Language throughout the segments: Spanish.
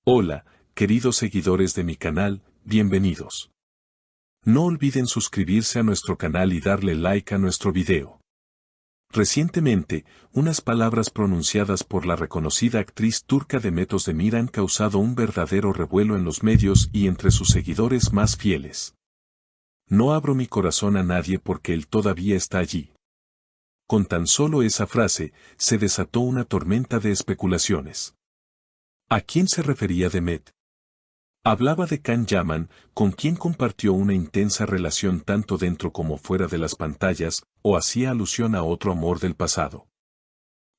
Hola, queridos seguidores de mi canal, bienvenidos. No olviden suscribirse a nuestro canal y darle like a nuestro video. Recientemente, unas palabras pronunciadas por la reconocida actriz turca Demet Özdemir han causado un verdadero revuelo en los medios y entre sus seguidores más fieles. No abro mi corazón a nadie porque él todavía está allí. Con tan solo esa frase, se desató una tormenta de especulaciones. ¿A quién se refería Demet? Hablaba de Can Yaman, con quien compartió una intensa relación tanto dentro como fuera de las pantallas, o hacía alusión a otro amor del pasado.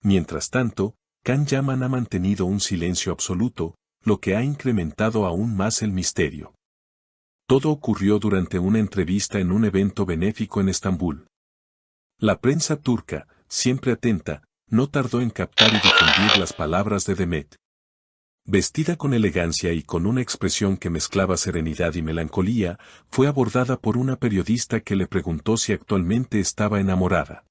Mientras tanto, Can Yaman ha mantenido un silencio absoluto, lo que ha incrementado aún más el misterio. Todo ocurrió durante una entrevista en un evento benéfico en Estambul. La prensa turca, siempre atenta, no tardó en captar y difundir las palabras de Demet. Vestida con elegancia y con una expresión que mezclaba serenidad y melancolía, fue abordada por una periodista que le preguntó si actualmente estaba enamorada.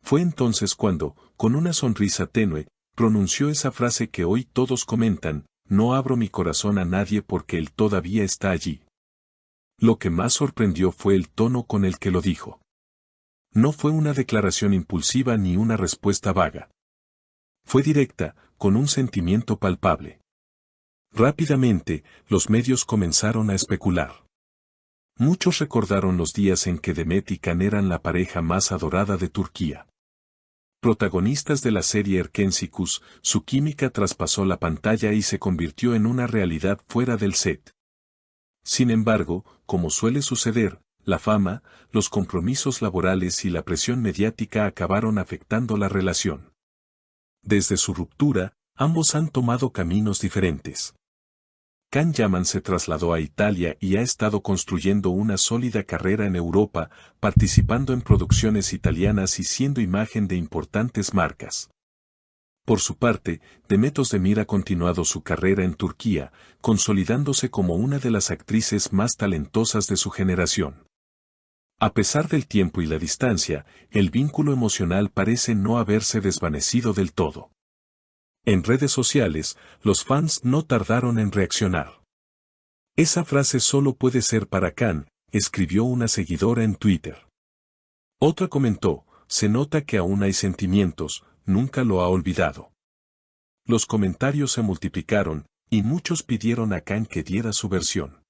Fue entonces cuando, con una sonrisa tenue, pronunció esa frase que hoy todos comentan: no abro mi corazón a nadie porque él todavía está allí. Lo que más sorprendió fue el tono con el que lo dijo. No fue una declaración impulsiva ni una respuesta vaga. Fue directa, con un sentimiento palpable. Rápidamente, los medios comenzaron a especular. Muchos recordaron los días en que Demet y Can eran la pareja más adorada de Turquía. Protagonistas de la serie Erkensikus, su química traspasó la pantalla y se convirtió en una realidad fuera del set. Sin embargo, como suele suceder, la fama, los compromisos laborales y la presión mediática acabaron afectando la relación. Desde su ruptura, ambos han tomado caminos diferentes. Can Yaman se trasladó a Italia y ha estado construyendo una sólida carrera en Europa, participando en producciones italianas y siendo imagen de importantes marcas. Por su parte, Demet Özdemir ha continuado su carrera en Turquía, consolidándose como una de las actrices más talentosas de su generación. A pesar del tiempo y la distancia, el vínculo emocional parece no haberse desvanecido del todo. En redes sociales, los fans no tardaron en reaccionar. Esa frase solo puede ser para Can, escribió una seguidora en Twitter. Otra comentó: se nota que aún hay sentimientos, nunca lo ha olvidado. Los comentarios se multiplicaron, y muchos pidieron a Can que diera su versión.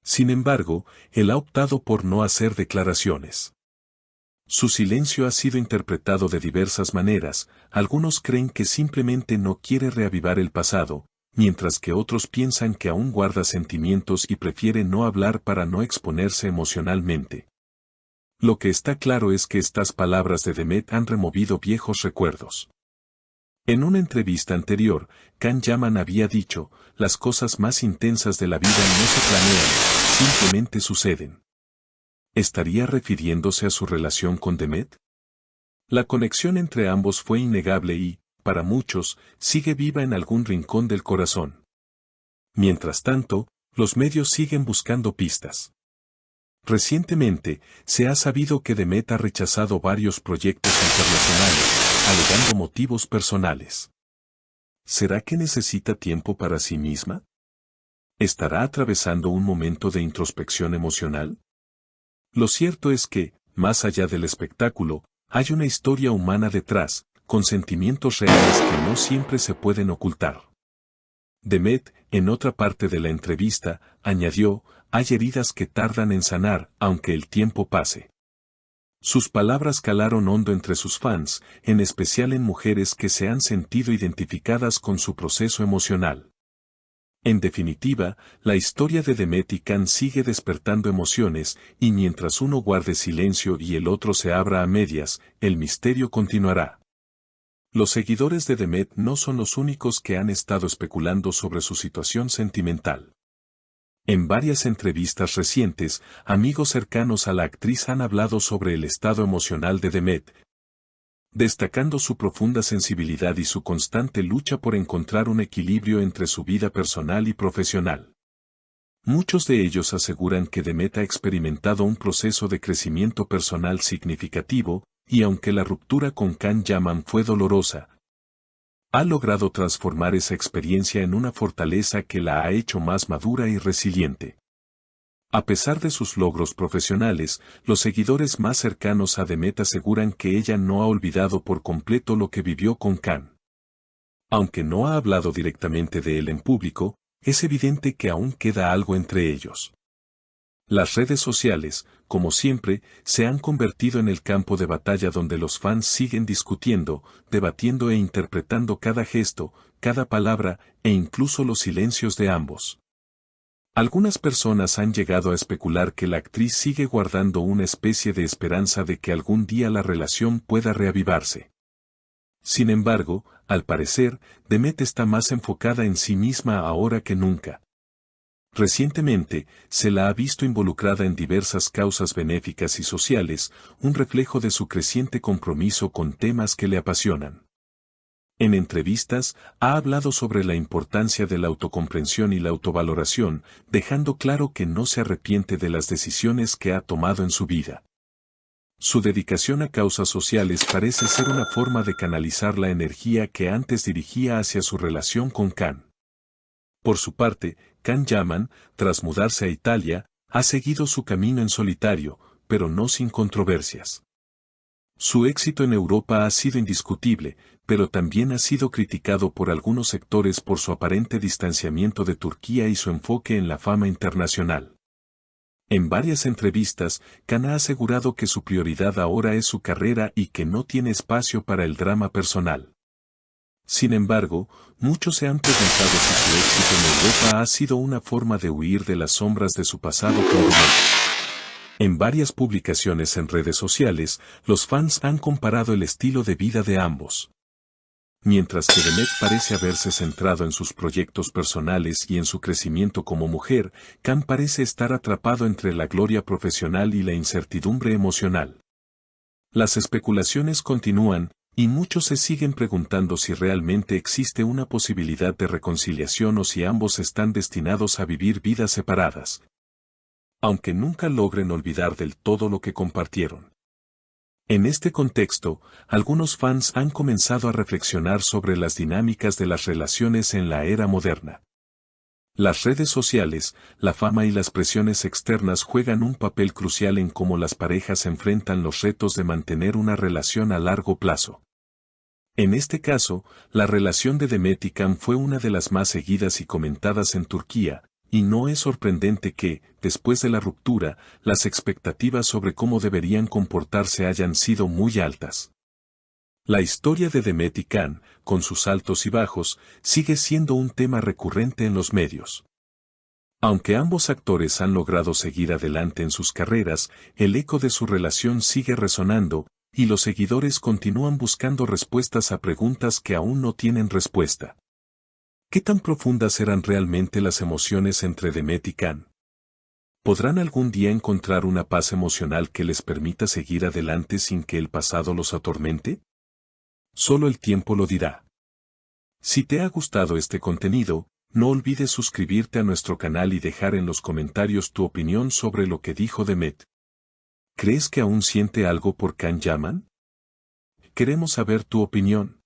Sin embargo, él ha optado por no hacer declaraciones. Su silencio ha sido interpretado de diversas maneras. Algunos creen que simplemente no quiere reavivar el pasado, mientras que otros piensan que aún guarda sentimientos y prefiere no hablar para no exponerse emocionalmente. Lo que está claro es que estas palabras de Demet han removido viejos recuerdos. En una entrevista anterior, Can Yaman había dicho: las cosas más intensas de la vida no se planean, simplemente suceden. ¿Estaría refiriéndose a su relación con Demet? La conexión entre ambos fue innegable y, para muchos, sigue viva en algún rincón del corazón. Mientras tanto, los medios siguen buscando pistas. Recientemente, se ha sabido que Demet ha rechazado varios proyectos internacionales, alegando motivos personales. ¿Será que necesita tiempo para sí misma? ¿Estará atravesando un momento de introspección emocional? Lo cierto es que, más allá del espectáculo, hay una historia humana detrás, con sentimientos reales que no siempre se pueden ocultar. Demet, en otra parte de la entrevista, añadió: hay heridas que tardan en sanar, aunque el tiempo pase. Sus palabras calaron hondo entre sus fans, en especial en mujeres que se han sentido identificadas con su proceso emocional. En definitiva, la historia de Demet y Can sigue despertando emociones, y mientras uno guarde silencio y el otro se abra a medias, el misterio continuará. Los seguidores de Demet no son los únicos que han estado especulando sobre su situación sentimental. En varias entrevistas recientes, amigos cercanos a la actriz han hablado sobre el estado emocional de Demet, destacando su profunda sensibilidad y su constante lucha por encontrar un equilibrio entre su vida personal y profesional. Muchos de ellos aseguran que Demet ha experimentado un proceso de crecimiento personal significativo, y aunque la ruptura con Can Yaman fue dolorosa, Ha logrado transformar esa experiencia en una fortaleza que la ha hecho más madura y resiliente. A pesar de sus logros profesionales, los seguidores más cercanos a Demet aseguran que ella no ha olvidado por completo lo que vivió con Khan. Aunque no ha hablado directamente de él en público, es evidente que aún queda algo entre ellos. Las redes sociales, como siempre, se han convertido en el campo de batalla donde los fans siguen discutiendo, debatiendo e interpretando cada gesto, cada palabra, e incluso los silencios de ambos. Algunas personas han llegado a especular que la actriz sigue guardando una especie de esperanza de que algún día la relación pueda reavivarse. Sin embargo, al parecer, Demet está más enfocada en sí misma ahora que nunca. Recientemente, se la ha visto involucrada en diversas causas benéficas y sociales, un reflejo de su creciente compromiso con temas que le apasionan. En entrevistas, ha hablado sobre la importancia de la autocomprensión y la autovaloración, dejando claro que no se arrepiente de las decisiones que ha tomado en su vida. Su dedicación a causas sociales parece ser una forma de canalizar la energía que antes dirigía hacia su relación con Khan. Por su parte, Can Yaman, tras mudarse a Italia, ha seguido su camino en solitario, pero no sin controversias. Su éxito en Europa ha sido indiscutible, pero también ha sido criticado por algunos sectores por su aparente distanciamiento de Turquía y su enfoque en la fama internacional. En varias entrevistas, Can ha asegurado que su prioridad ahora es su carrera y que no tiene espacio para el drama personal. Sin embargo, muchos se han preguntado si su éxito en Europa ha sido una forma de huir de las sombras de su pasado con Demet. En varias publicaciones en redes sociales, los fans han comparado el estilo de vida de ambos. Mientras que Demet parece haberse centrado en sus proyectos personales y en su crecimiento como mujer, Can parece estar atrapado entre la gloria profesional y la incertidumbre emocional. Las especulaciones continúan, y muchos se siguen preguntando si realmente existe una posibilidad de reconciliación o si ambos están destinados a vivir vidas separadas. Aunque nunca logren olvidar del todo lo que compartieron. En este contexto, algunos fans han comenzado a reflexionar sobre las dinámicas de las relaciones en la era moderna. Las redes sociales, la fama y las presiones externas juegan un papel crucial en cómo las parejas enfrentan los retos de mantener una relación a largo plazo. En este caso, la relación de Demet y Can fue una de las más seguidas y comentadas en Turquía, y no es sorprendente que, después de la ruptura, las expectativas sobre cómo deberían comportarse hayan sido muy altas. La historia de Demet y Can, con sus altos y bajos, sigue siendo un tema recurrente en los medios. Aunque ambos actores han logrado seguir adelante en sus carreras, el eco de su relación sigue resonando, y los seguidores continúan buscando respuestas a preguntas que aún no tienen respuesta. ¿Qué tan profundas eran realmente las emociones entre Demet y Can? ¿Podrán algún día encontrar una paz emocional que les permita seguir adelante sin que el pasado los atormente? Solo el tiempo lo dirá. Si te ha gustado este contenido, no olvides suscribirte a nuestro canal y dejar en los comentarios tu opinión sobre lo que dijo Demet. ¿Crees que aún siente algo por Can Yaman? Queremos saber tu opinión.